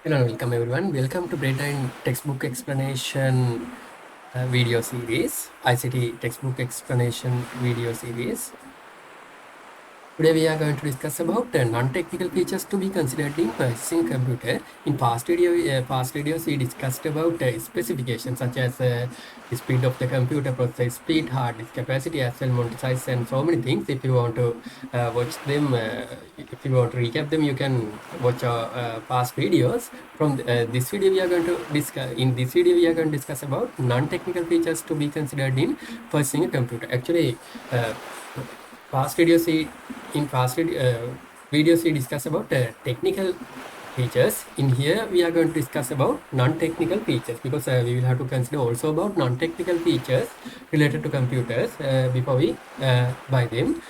Hello and welcome everyone. Welcome to Brain Textbook Explanation video series, ICT Textbook Explanation video series. Today we are going to discuss about non-technical features to be considered in purchasing a computer. In past videos we discussed about specifications such as the speed of the computer, processor speed, hard disk capacity, as well monitor size, and so many things. If you want to watch them, if you want to recap them, you can watch our past videos. From this video, we are going to discuss. In this video, we are going to discuss about non-technical features to be considered in purchasing a computer. Actually. Past videos we in past videos we discuss about technical features. In here we are going to discuss about non-technical features because we will have to consider also about non-technical features related to computers before we buy them.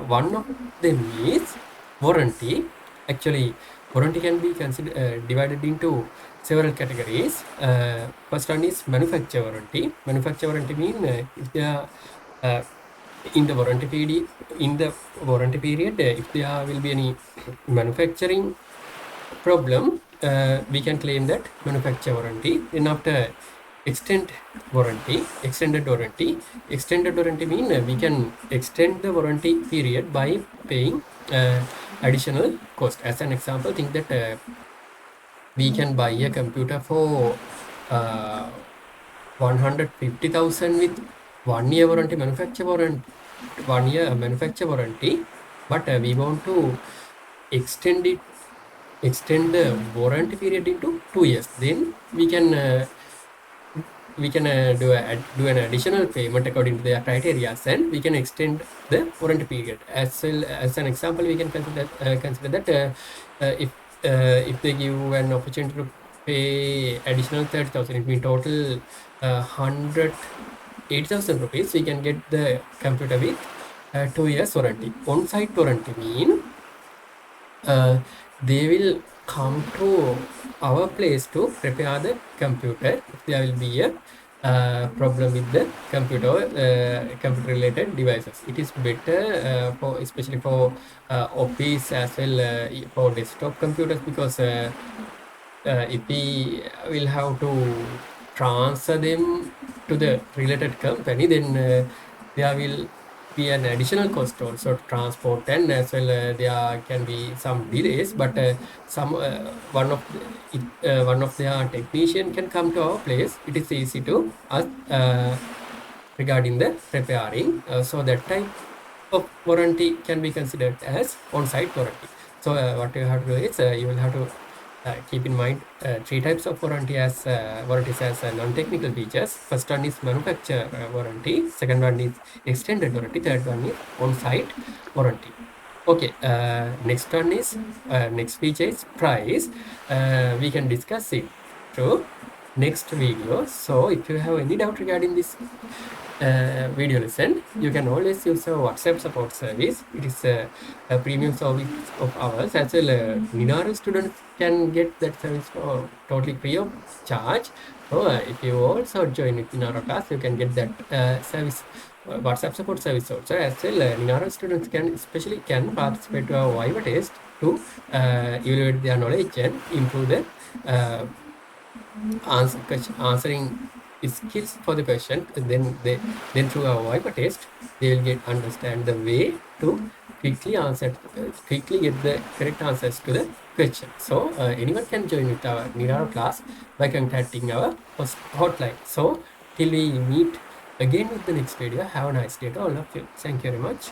One of them is warranty. Actually, warranty can be considered divided into several categories. First one is manufacturer warranty. Manufacturer warranty means if they are in the warranty period, if there will be any manufacturing problem, we can claim that manufacturer warranty. Then after extended warranty mean we can extend the warranty period by paying additional cost. As an example, think that we can buy a computer for 150,000 with 1 year warranty, manufacturer warranty, but we want to extend the warranty period into 2 years. Then we can do an additional payment according to their criteria, and we can extend the warranty period. As well as an example, we can consider that if they give an opportunity to pay additional 30,000, it means total 180,000 rupees, we can get the computer with 2 years warranty. On-site warranty mean they will come to our place to repair the computer if there will be a problem with the computer related devices. It is better for especially for office as well for desktop computers, because if we will have to transfer them to the related company, then there will be an additional cost also to transport, and as well there can be some delays, but one of their technician can come to our place. It is easy to ask regarding the repairing, so that type of warranty can be considered as on-site warranty. So what you have to do is you will have to keep in mind three types of warranties as non-technical features. First one is manufacturer warranty, second one is extended warranty, third one is on-site warranty. Okay, next one is next feature is price. We can discuss it through next video. So if you have any doubt regarding this video lesson, you can always use a WhatsApp support service. It is a premium service of ours. As well, Ninaro students can get that service for totally free of charge. So if you also join with Ninaro class, you can get that service, WhatsApp support service also. As well, Ninaro students can participate to a Viva test to evaluate their knowledge and improve the answering skills for the question. Then through a Viva test, they will understand the way to quickly get the correct answers to the question. So anyone can join with our Ninaro class by contacting our hotline. So till we meet again with the next video, have a nice day to all of you. Thank you very much.